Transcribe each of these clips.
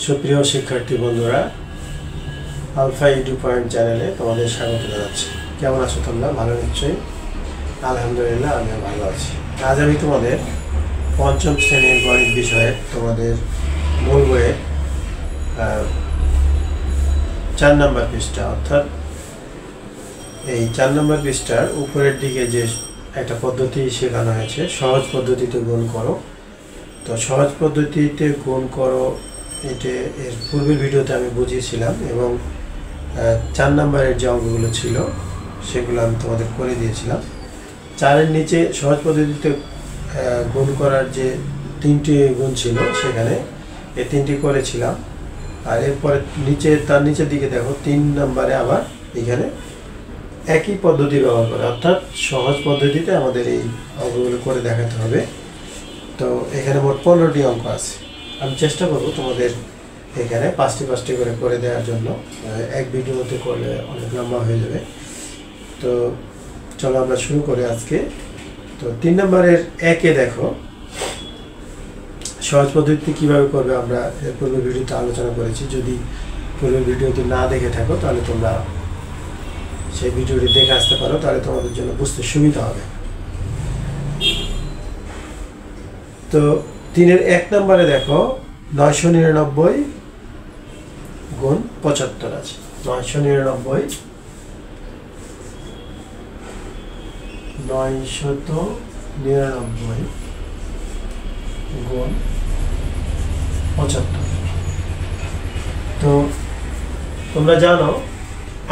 সুপ্রিয় শিক্ষার্থী বন্ধুরা, আলফা ইউটিউব পয়েন্ট চ্যানেলে তোমাদের স্বাগত জানাচ্ছি। কেমন আছো তোমরা? ভালো নিশ্চয়ই? আলহামদুলিল্লাহ, আমিও ভালো আছি। আজ আমি তোমাদের পঞ্চম শ্রেণীর গণিত বিষয়ে তোমাদের মূল বইয়ের 4 নম্বর পৃষ্ঠা, অর্থাৎ এই 4 নম্বর পৃষ্ঠার উপরের দিকে যে একটা পদ্ধতি শেখানো হয়েছে, সহজ পদ্ধতিতে গুণ করো। তো সহজ পদ্ধতিতে গুণ করো, এটা এর পূর্বের ভিডিওতে আমি বুঝিয়েছিলাম এবং 4 নম্বরের যে অঙ্কগুলো ছিল সেগুলো আমি তোমাদের করে দিয়েছিলাম। 4-এর নিচে সহজ পদ্ধতিতে গুণ করার যে 3টি গুণ ছিল সেখানে এই 3টি করেছিলাম। আর এরপরে তার নিচের দিকে দেখো 3 নম্বরে আবার এখানে একই পদ্ধতি ব্যবহার করে, অর্থাৎ সহজ পদ্ধতিতে আমাদের এই অঙ্কগুলো করে দেখাতে হবে। তো এখানে মোট 15টি অঙ্ক আছে। আমি চেষ্টা করবো তোমাদের এখানে 5টি করে দেওয়ার জন্য। এক ভিডিওতে করলে অনেক লম্বা হয়ে যাবে। তো চলো আমরা শুরু করি আজকে। তো 3 নম্বরের 1-এ দেখো সহজ পদ্ধতি কিভাবে করবে আমরা এর পূর্বের ভিডিওতে আলোচনা করেছি। যদি পূর্বের ভিডিওটি না দেখে থাকো তাহলে তোমরা সেই ভিডিওটি দেখে আসতে পারো, তাহলে তোমাদের জন্য বুঝতে সুবিধা হবে। তো 3-এর 1 নম্বরে দেখো 999 গুণ 75 আছে। 999 গুণ 75। তো তোমরা জানো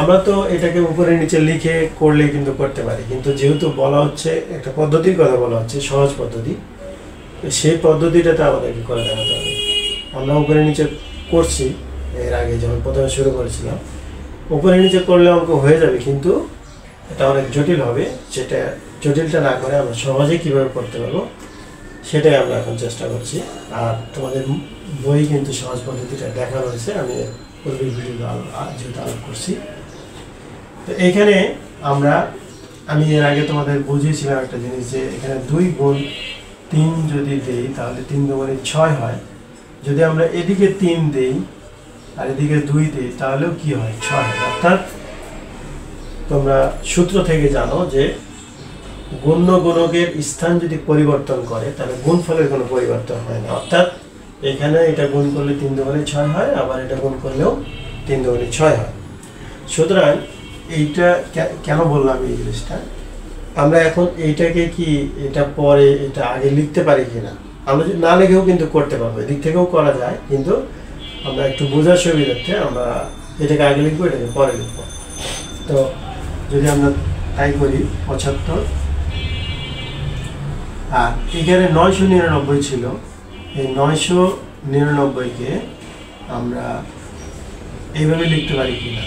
আমরা তো এটাকে উপরে নিচে লিখে করলে কিন্তু করতে পারি, কিন্তু যেহেতু বলা হচ্ছে একটা পদ্ধতির কথা বলা হচ্ছে, সহজ পদ্ধতি, সেই পদ্ধতিটাতে আমাদেরকে করে দেখাতে হবে। আমরা উপরে নিচে করছি এর আগে, যখন প্রথমে শুরু করেছিলাম উপরে নিচে করলে অঙ্ক হয়ে যাবে, কিন্তু এটা অনেক জটিল হবে। সেটা জটিলটা না করে আমরা সহজে কীভাবে করতে পারবো সেটাই আমরা এখন চেষ্টা করছি। আর তোমাদের বই কিন্তু সহজ পদ্ধতিটা দেখা রয়েছে, আমি পূর্বের ভিডিও যেহেতু আলোচনা করছি। তো এইখানে আমি এর আগে তোমাদের বুঝিয়েছিলাম একটা জিনিস, যে এখানে 2 গুণ 3 যদি দেই তাহলে 3 দুগুণে 6 হয়। যদি আমরা এদিকে 3 দেই আর এদিকে 2 দিই তাহলেও কি হয়? 6 হয়। অর্থাৎ তোমরা সূত্র থেকে জানো যে গুণ্য গুণকের স্থান যদি পরিবর্তন করে তাহলে গুণফলের কোনো পরিবর্তন হয় না। অর্থাৎ এখানে এটা গুণ করলে 3 দুগুণে 6 হয়, আবার এটা গুণ করলেও 3 দুগুণে 6 হয়। সুতরাং এইটা কেন বললাম এই জিনিসটা, আমরা এখন এইটাকে কি এটা পরে এটা আগে লিখতে পারি কিনা? আমরা যদি না লিখেও কিন্তু করতে পারবো, এদিক থেকেও করা যায়, কিন্তু আমরা একটু বোঝার সুবিধার্থে আমরা এটাকে আগে লিখবো, এটাকে পরে লিখবো। তো যদি আমরা তাই করি 75, আর এখানে 999 ছিল, এই 999-কে আমরা এইভাবে লিখতে পারি কিনা,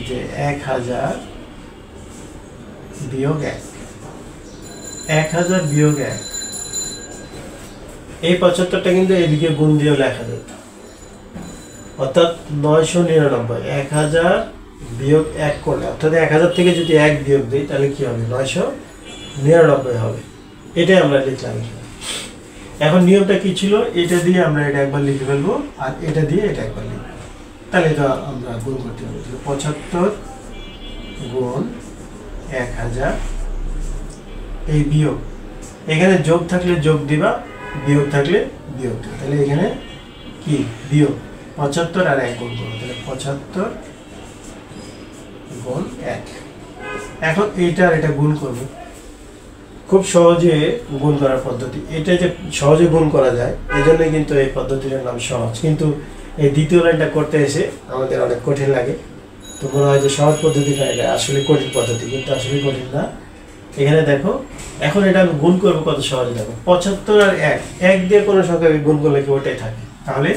যে 1000 বিয়োগ 1। 1000 বিয়োগ 1, এই 75টা কিন্তু এদিকে গুণ দিয়ে লেখা যেত। অর্থাৎ 999 1000 বিয়োগ 1 করলে, অর্থাৎ 1000 থেকে যদি 1 বিয়োগ দিই তাহলে কি হবে? 999 হবে। এটাই আমরা লিখলাম। এখন নিয়মটা কি ছিল? এটা দিয়ে আমরা এটা একবার লিখে ফেলবো, আর এটা দিয়ে এটা একবার লিখবো, তাহলে এটা আমরা গুণ করতে হবে। 75 গুণ 1000, এই বিয়োগ, এখানে যোগ থাকলে যোগ দিবা, বিয়োগ থাকলে বিয়োগ দিবা। তাহলে এখানে কি বিয়োগ 75 আর 1 গুণ করবো, তাহলে 75 গুণ 1। এখন এইটা আর এটা গুণ করবো, খুব সহজে গুণ করার পদ্ধতি। এটা যে সহজে গুণ করা যায় এই জন্যই কিন্তু এই পদ্ধতিটার নাম সহজ। কিন্তু এই দ্বিতীয় লাইনটা করতে এসে আমাদের অনেক কঠিন লাগে। তো মনে হয় যে সহজ পদ্ধতিটা এটা আসলে কঠিন পদ্ধতি, কিন্তু আসলে কঠিন না। এখানে দেখো এখন এটা আমি গুণ করবো কত সহজে। দেখো 75 আর 1 দিয়ে কোনো সংখ্যাকে গুণ করলে কি ওটাই থাকে, তাহলে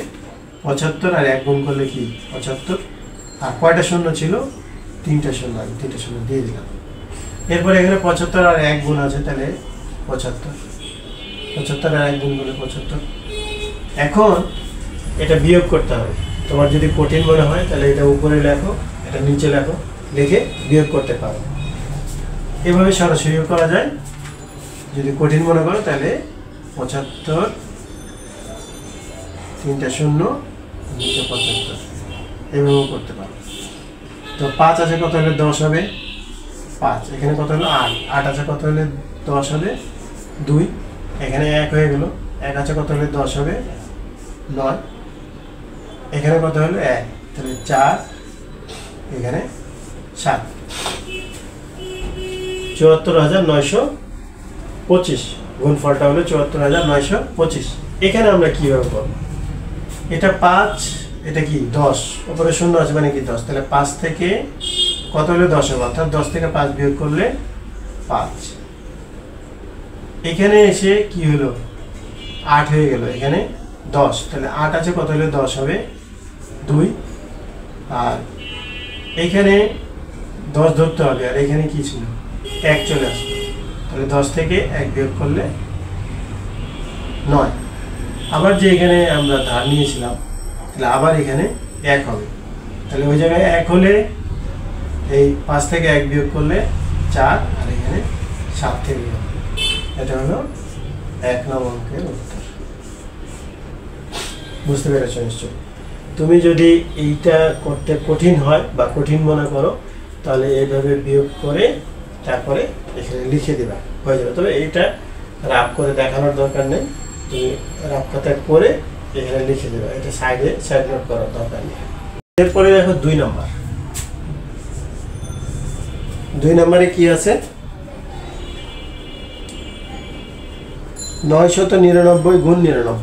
75 আর 1 গুণ করলে কি 75। আর কয়টা শূন্য ছিল? 3টা শূন্য, আমি 3টা শূন্য দিয়ে দিলাম। এরপরে এখানে 75 আর 1 গুণ আছে, তাহলে 75 আর 1 গুণ করলে 75। এখন এটা বিয়োগ করতে হবে। তোমার যদি কঠিন মনে হয় তাহলে এটা উপরে লেখো, এটা নিচে লেখো, লিখে বিয়োগ করতে পারো। এভাবে সরাসরিও করা যায়। যদি কঠিন মনে করো তাহলে 75, 3টা শূন্য নিচে 75 এভাবেও করতে পারো। তো 5 আছে কত হলে 10 হবে 5, এখানে কত হলো 8, 8 আছে কত হলে 10 হবে 2, এখানে 1 হয়ে গেল, 1 আছে কত হলে 10 হবে 9, এখানে কত হলো 1, তাহলে 4, এখানে 7, 74,925, গুণফলটা হলো 74,925। এখানে আমরা কিভাবে করব, এটা 5, এটা কি 10, উপরে শূন্য আছে মানে কি 10, তাহলে 5 থেকে কত হলে 10 হবে, অর্থাৎ 10 থেকে 5 বিয়োগ করলে 5, এখানে এসে কি হলো 8 হয়ে গেল, এখানে 10, তাহলে 8 আছে কত হলে 10 হবে 2, আর এখানে 10 ধরতে হবে, আর এখানে কি ছিল 1 চলে আসবে, তাহলে 10 থেকে 1 বিয়োগ করলে 9, আবার যে এখানে আমরা ধার নিয়েছিলাম তাহলে আবার এখানে 1 হবে, তাহলে ওই জায়গায় 1 হলে এই 5 থেকে 1 বিয়োগ করলে 4, আর এখানে 7 থেকে হবে। এটা হলো 1 নম্বর অঙ্কের উত্তর। বুঝতে পেরেছো নিশ্চয়ই? তুমি যদি এইটা করতে কঠিন হয় বা কঠিন মনে করো তাহলে এইভাবে বিয়োগ করে তারপরে এখানে লিখে দেবা, হয়ে যাবে। তবে এইটা রাফ করে দেখানোর দরকার নেই, তুমি রাফ খাতায় করে এখানে লিখে দেবা, এটা সাইড নোট করার দরকার নেই। এরপরে দেখো 2 নম্বর। 2 নম্বরে কি আছে, 999 গুণ 99,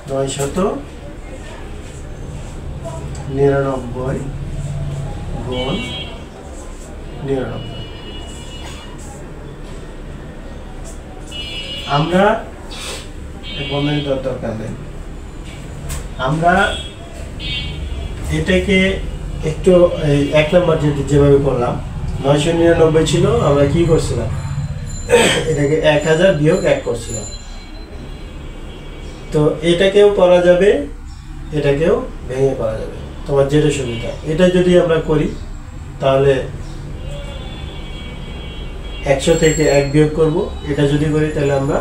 999 গুণ 99। আমরা বন্ধনী দরকার নেই, আমরা এটাকে একটু 1 নম্বর যেভাবে করলাম 999 ছিল, আমরা কি করছিলাম এটাকে 1000 বিয়োগ 1 করছিলাম। তো এটাকেও করা যাবে, এটাকেও ভেঙে করা যাবে, তোমার যেটা সুবিধা। এটা যদি আমরা করি তাহলে 100 থেকে 1 বিয়োগ করব, এটা যদি করি তাহলে আমরা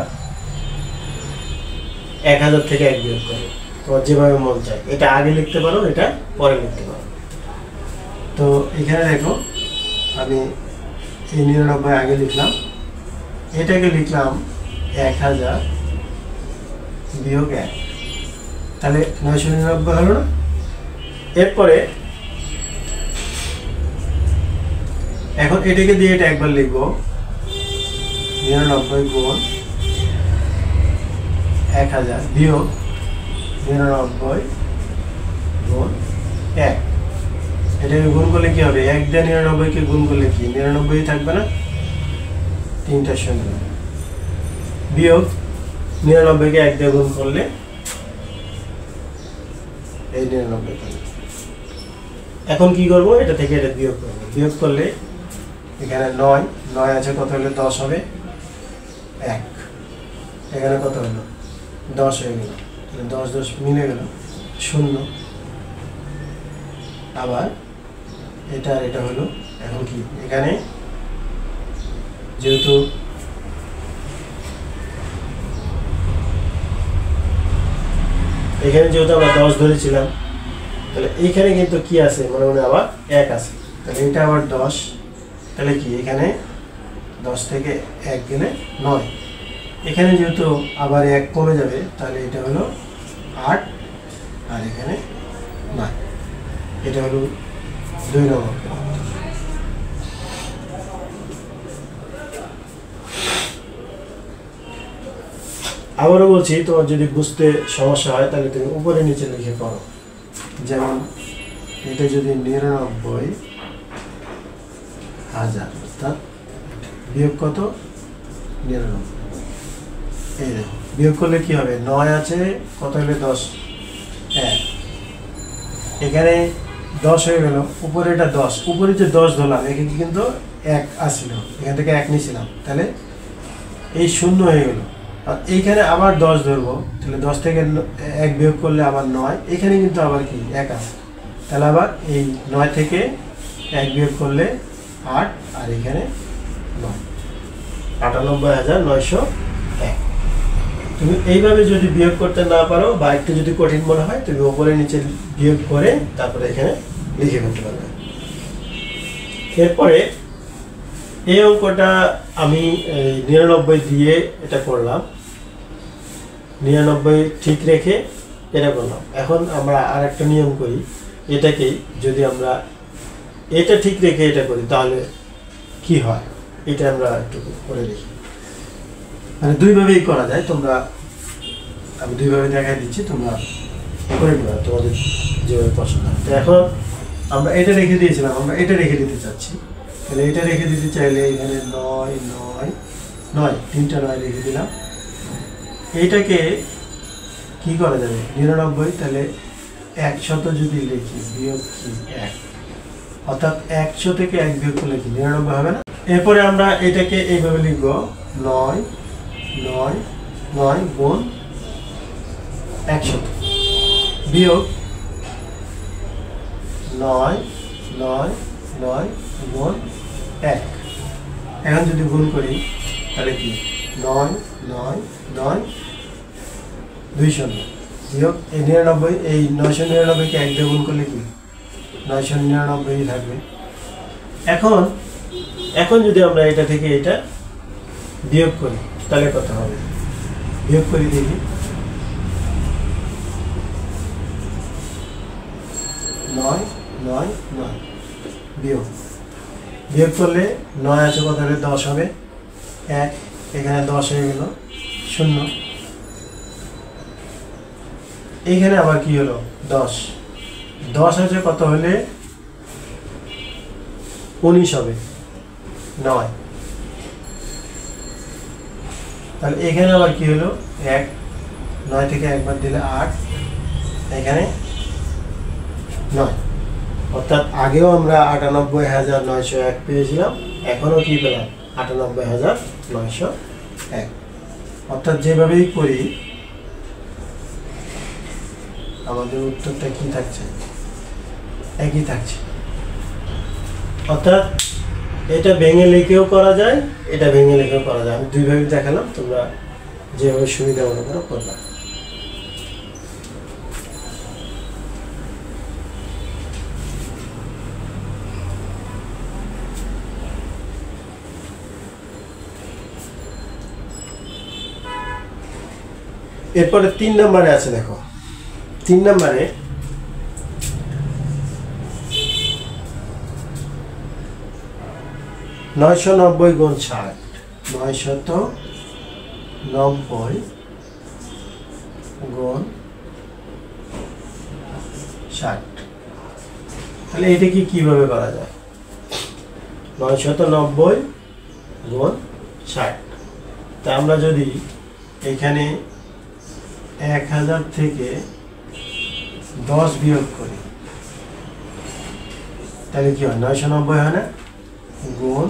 1000 থেকে 1 বিয়োগ করব, তোমার যেভাবে মন চায়। এটা আগে লিখতে পারো, এটা পরে লিখতে পারো। তো এখানে দেখো আমি এই 99 আগে লিখলাম, এটাকে লিখলাম 1000 বিয়োগ 1, তাহলে 999 হলো না। এরপরে এখন এটাকে দিয়ে এটা একবার লিখবো 99 গুণ 1000 বিয়োগ 99 গুণ 1, এটাকে গুণ করলে কি হবে, 1 দিয়ে 99 কে গুণ করলে কি 99 থাকবে না, 3টা শূন্য, বিয়োগ 99 কে 1 দিয়ে গুণ করলে এই 99 থাকবে। এখন কি করব, এটা থেকে এটা বিয়োগ করব, বিয়োগ করলে এখানে 9 আছে কত হলে 10 হবে 1, এখানে কত হলো 10 হয়ে গেল, তাহলে 10 10 মিলে গেল 0, আবার এটা আর এটা হলো। এখন কি এখানে যেহেতু আমরা 10 ধরেছিলাম, তাহলে এইখানে কিন্তু কি আছে মনে মনে আবার 1 আছে, তাহলে এটা আবার 10, তাহলে কি এখানে 10 থেকে 1 গেলে 9, এখানে যেহেতু আবার 1 কমে যাবে, তাহলে এটা হলো 8, আর এখানে 9। এটা হলো 2 নম্বর। আবারও বলছি, তোমার যদি বুঝতে সমস্যা হয় তাহলে তুমি উপরে নিচে লিখে করো। যেমন এটা যদি 99,000 অর্থাৎ বিয়োগ কত 99, এই দেখো বিয়োগ করলে কি হবে, 9 আছে কত হলে 10 1, এখানে 10 হয়ে গেল, উপরে এটা 10, উপরে যে 10 ধরলাম এখানে কিন্তু 1 আসছিল, এখান থেকে 1 নিয়েছিলাম, তাহলে এই 0 হয়ে গেল। আর এইখানে আবার 10 ধরবো, তাহলে 10 থেকে 1 বিয়োগ করলে আবার 9, এখানে কিন্তু আবার কি 1 আছে, তাহলে আবার এই 9 থেকে 1 বিয়োগ করলে 8, আর এখানে 9, 98,901। তুমি এইভাবে যদি বিয়োগ করতে না পারো বা একটু যদি কঠিন মনে হয় তুমি উপরে নিচে বিয়োগ করে তারপরে এখানে লিখে ফেলতে পারবে। এরপরে এই অঙ্কটা আমি 99 দিয়ে এটা করলাম, 99 ঠিক রেখে এটা করলাম। এখন আমরা আর একটা নিয়ম করি, এটাকেই যদি আমরা এটা ঠিক রেখে এটা করি তাহলে কি হয় এটা আমরা একটু করে দেখি। মানে দুইভাবেই করা যায়, তোমরা আমি দুইভাবে দেখাই দিচ্ছি, তোমরা করে নেবে তোমাদের যেভাবে পছন্দ হয়। তো এখন আমরা এটা রেখে দিয়েছিলাম, আমরা এটা রেখে দিতে চাচ্ছি, তাহলে এটা রেখে দিতে চাইলে এখানে 9 9 9 তিনটা 9 রেখে দিলাম। এইটাকে কি করা যাবে 99, তাহলে 100 যদি লিখি বিয়োগ কি 1, অর্থাৎ 100 থেকে 1 বিয়োগ করলে কি 99 হবে না। এরপরে আমরা এটাকে এইভাবে লিখব 9 9 9 গুণ 100 বিয়োগ 9 9 9 গুণ 1। এখন যদি গুণ করি তাহলে কি 9 9 9 200 বিয়োগ এই 99, এই 999 কে 1 দিয়ে গুণ করলে কি 999 থাকবে। এখন যদি আমরা এটা থেকে এটা বিয়োগ করি তাহলে কত হবে, বিয়োগ করি দেখি। 9 9 9 বিয়োগ করলে 9 আছে কত হবে 10 হবে, 1 এখানে 10 হয়ে গেল 0, এইখানে আবার কি হলো 10 আছে কত হলে 19 হবে 9, তাহলে এখানে আবার কি হলো 1, 9 থেকে একবার দিলে 8, এখানে 9, অর্থাৎ আগেও আমরা 98,901 পেয়েছিলাম, এখনো কি পেলাম 98,901। অর্থাৎ যেভাবেই করি আমাদের উত্তরটা কি থাকছে, একই থাকছে। অর্থাৎ এটা ভেঙে লিখেও করা যায়, এটা ভেঙে লিখেও করা যায়। আমি দুইভাবে দেখালাম, তোমরা যেভাবে সুবিধা মনে করো করবা। এরপরে 3 নম্বরে আছে, দেখো 3 নম্বরে (990 গুণ 60) 990 গুণ 60, তাহলে এটা কিভাবে করা যায় 990 গুণ 60। তা আমরা যদি এখানে 1000 থেকে 10 বিয়োগ করি তাহলে কি হয় 990 হয় না গুণ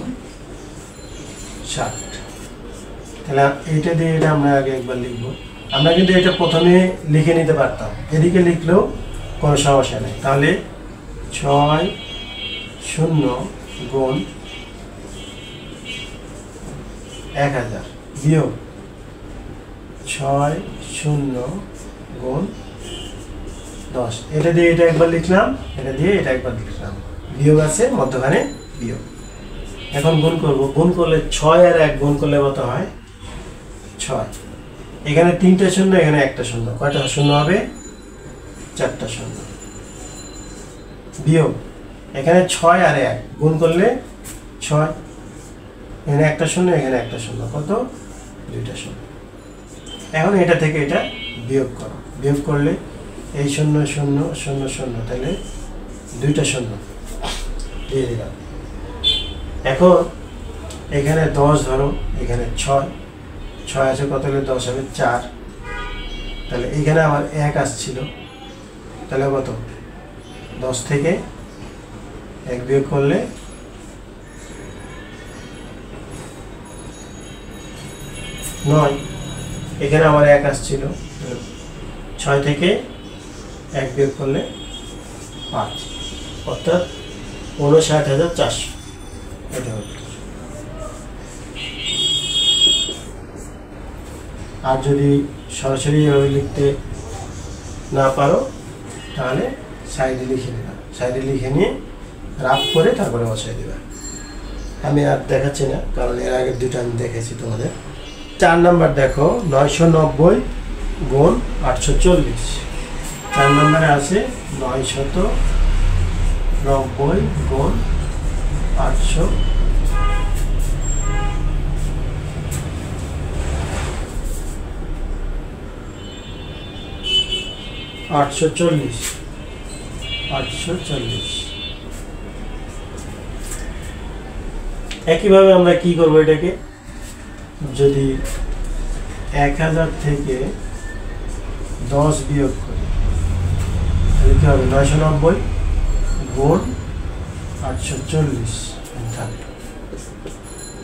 60। তাহলে এইটা দিয়ে এটা আমরা আগে একবার লিখবো। আমরা কিন্তু এটা প্রথমে লিখে নিতে পারতাম, এদিকে লিখলেও কোনো সমস্যা নেই। তাহলে 6 0 গুণ 1000 বিয়োগ 6 0 গুণ 10, এটা দিয়ে এটা একবার লিখলাম, এটা দিয়ে এটা একবার লিখলাম, বিয়োগ আছে মধ্যখানে বিয়োগ। এখন গুণ করব, গুণ করলে 6 আর 1 গুণ করলে কত হয় 6, এখানে 3টা শূন্য, এখানে একটা শূন্য, কয়টা শূন্য হবে 4টা শূন্য, বিয়োগ এখানে 6 আর 1 গুণ করলে 6, এখানে একটা শূন্য, এখানে একটা শূন্য, কত 2টা শূন্য। এখন এটা থেকে এটা বিয়োগ করো, বিয়োগ করলে এই 0 0 0 0, তাহলে 2টা শূন্য দিয়ে দিলাম। এখন এখানে 10 ধরো, এখানে 6 আছে কত হলে 10 হবে 4, তাহলে এখানে আমার 1 আসছিল, তাহলে কত 10 থেকে 1 বিয়োগ করলে 9, এখানে আমার 1 আসছিল, 6 থেকে 1 বিয়োগ করলে 5, অর্থাৎ 59,400। এটা হচ্ছে আর যদি সরাসরি এভাবে লিখতে না পারো তাহলে সাইডে লিখে নেবা, সাইডে লিখে নিয়ে রাফ করে তারপরে বসাই দেবা। আমি আর দেখাচ্ছি না, কারণ এর আগের দুটো আমি দেখেছি তোমাদের। 4 নাম্বার দেখো, 990 গুণ 840। 4 নম্বরে আছে 990 গুণ 840। একইভাবে আমরা কি করবো, এটাকে যদি 1000 থেকে 10 বিয়োগ করি তাহলে কি হবে, 990 গুণ 840 থাকবে।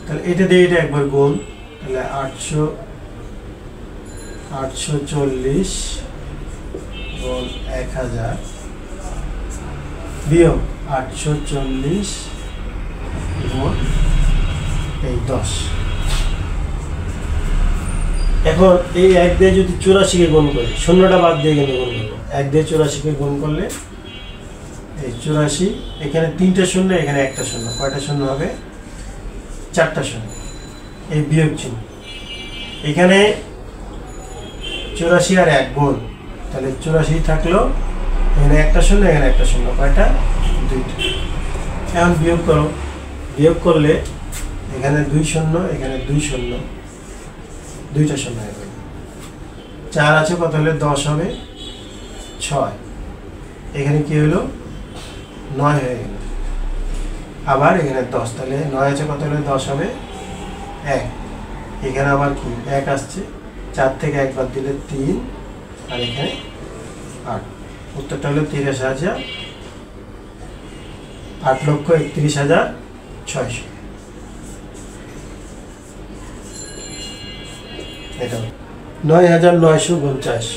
তাহলে এটা দিয়ে এটা একবার গুণ, তাহলে 840 গুণ 1000 বিয়োগ 840 গুণ এই 10। এখন এই 1 দিয়ে যদি 84-কে গুণ করি, শূন্যটা বাদ দিয়ে কিন্তু গুণ করবো, 1 দিয়ে 84-কে গুণ করলে এই 84, এখানে 3টে শূন্য, এখানে একটা শূন্য, কয়টা শূন্য হবে, 4টা শূন্য, এই বিয়োগ চিহ্ন। এখানে 84 আর 1 গুণ, তাহলে 84 থাকলো, এখানে একটা শূন্য, এখানে একটা শূন্য, কয়টা, 2টা। এখন বিয়োগ করো, বিয়োগ করলে এখানে 2 শূন্য, এখানে 2 শূন্য, 2টা শূন্য হবে, 4 আছে কত হলে 10 হবে, 6। এখানে কি হলো, 9 হয়ে গেল। আবার এখানে 10, তাহলে 9 আছে কত হলে 10 হবে, 1। এখানে আবার কি 1 আসছে, 4 থেকে 1 বাদ দিলে 3, আর এখানে 8। উত্তরটা হলো 8,31,600। এটা 9,949,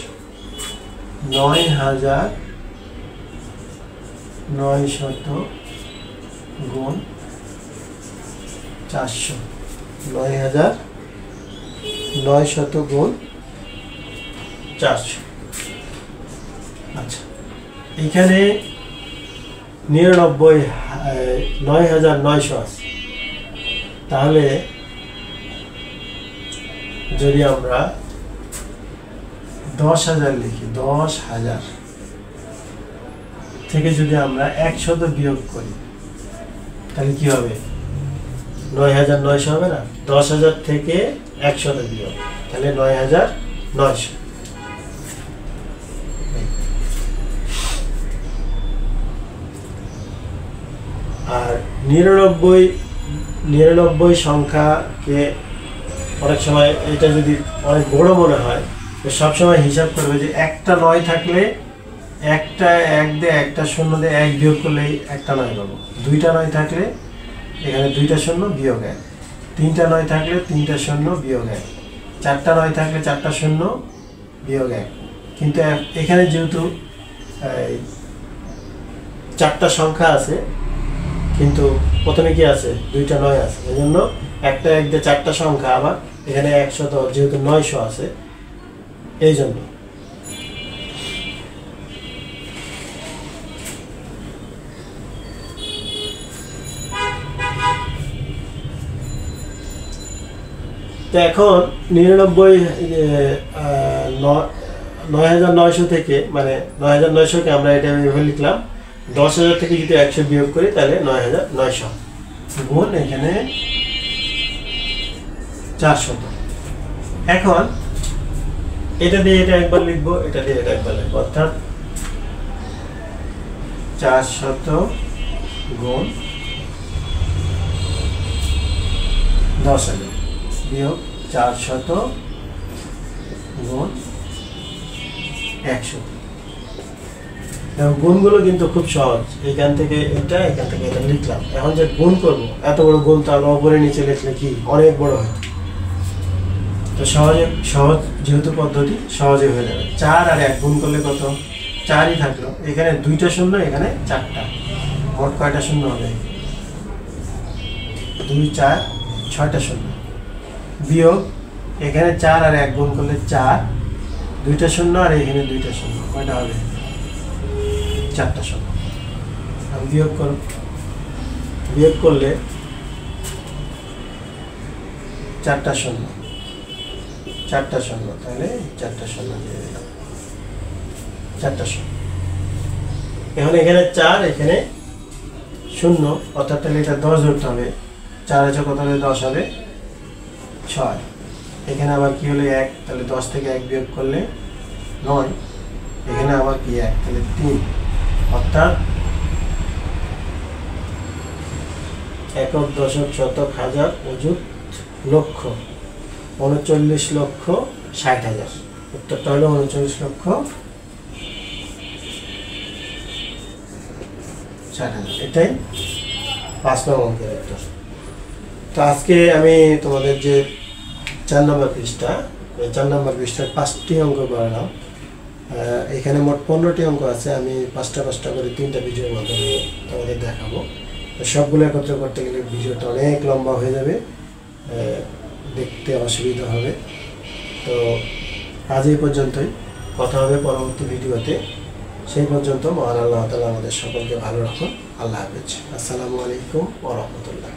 9,900 গুণ 400, 9,900 গুণ 400। আচ্ছা, এখানে 9,900 আছে। তাহলে যদি আমরা 10,000 লিখি, 10,000 থেকে যদি আমরা 100 বিয়োগ করি তাহলে কি হবে, 9,900 হবে না, 10,000 থেকে 100 বিয়োগ, তাহলে 9,900। আর 99 সংখ্যাকে অনেক সময় এটা যদি অনেক বড় মনে হয়, তো সবসময় হিসাব করবে যে একটা 9 থাকলে একটা 1 দিয়ে একটা শূন্য দিয়ে 1 বিয়োগ করলেই একটা 9 পাবো, 2টা 9 থাকলে এখানে 2টা শূন্য বিয়োগ 1, 3টা 9 থাকলে 3টা শূন্য বিয়োগ 1, 4টা 9 থাকলে 4টা শূন্য বিয়োগ 1। কিন্তু এখানে যেহেতু 4টা সংখ্যা আছে, কিন্তু প্রথমে কি আছে, 2টা 9 আছে, এই জন্য একটা 1 দিয়ে 4টা সংখ্যা, আবার এখানে 100 যেহেতু 900 আছে, এই জন্য। তো এখন 9,900 থেকে, মানে 9,900-কে আমরা এটা এভাবে লিখলাম, 10,000 থেকে যদি 100 বিয়োগ করি তাহলে 9,900 গুণ এখানে 400। এখন এটা দিয়ে এটা একবার লিখবো, এটা দিয়ে এটা একবার লিখবো, অর্থাৎ 400 গুণ 10,000 বিয়োগ 400 গুণ 100। গুণগুলো কিন্তু খুব সহজ, এখান থেকে এটা, এখান থেকে এটা লিখলাম। এখন যে গুণ করবো, এত বড় গুণ তাহলে উপরে নিচে লিখলে কি অনেক বড় হয়, তো সহজ যেহেতু পদ্ধতি, সহজে হয়ে যাবে। 4 আর 1 গুণ করলে কত, 4ই থাকলো, এখানে 2টা শূন্য, এখানে 4টা, মোট কয়টা শূন্য হবে, 2, 4, 6টা শূন্য, বিয়োগ এখানে 4 আর 1 গুণ করলে 4, 2টা শূন্য আর এখানে 2টা শূন্য, কয়টা হবে? 4টা শূন্য। আমি বিয়োগ করলে 4টা শূন্য, 4টা শূন্য, তাহলে 4টা শূন্য দিয়ে দিলাম, 4টা শূন্য। এখন এখানে 4, এখানে 0, অর্থাৎ তাহলে এটা 10 ধরতে হবে। 4 আছে কত হলে 10 হবে? 6। এখানে আবার কি হলে 1, তাহলে 10 থেকে 1 বিয়োগ করলে 9। এখানে আবার কি 1, তাহলে 3, অর্থাৎ একক, দশক, শতক, হাজার, অযুত, লক্ষ, 39,60,000। উত্তরটা হলো 39,60,000। এটাই 5 নং অঙ্কের উত্তর। তো আজকে আমি তোমাদের যে 4 নম্বর পৃষ্ঠা, এই 4 নম্বর পৃষ্ঠার 5টি অঙ্ক করালাম। এখানে মোট 15টি অঙ্ক আছে। আমি 5টা করে 3টা ভিডিওর মাধ্যমে তোমাদের দেখাবো। সবগুলো একত্র করতে গেলে ভিডিওটা অনেক লম্বা হয়ে যাবে, দেখতে অসুবিধা হবে। তো আজ এই পর্যন্তই, কথা হবে পরবর্তী ভিডিওতে। সেই পর্যন্ত মহান আল্লাহ তাআলা আমাদের সকলকে ভালো রাখুন। আল্লাহ হাফেজ। আসসালামু আলাইকুম ওয়া রাহমাতুল্লাহ।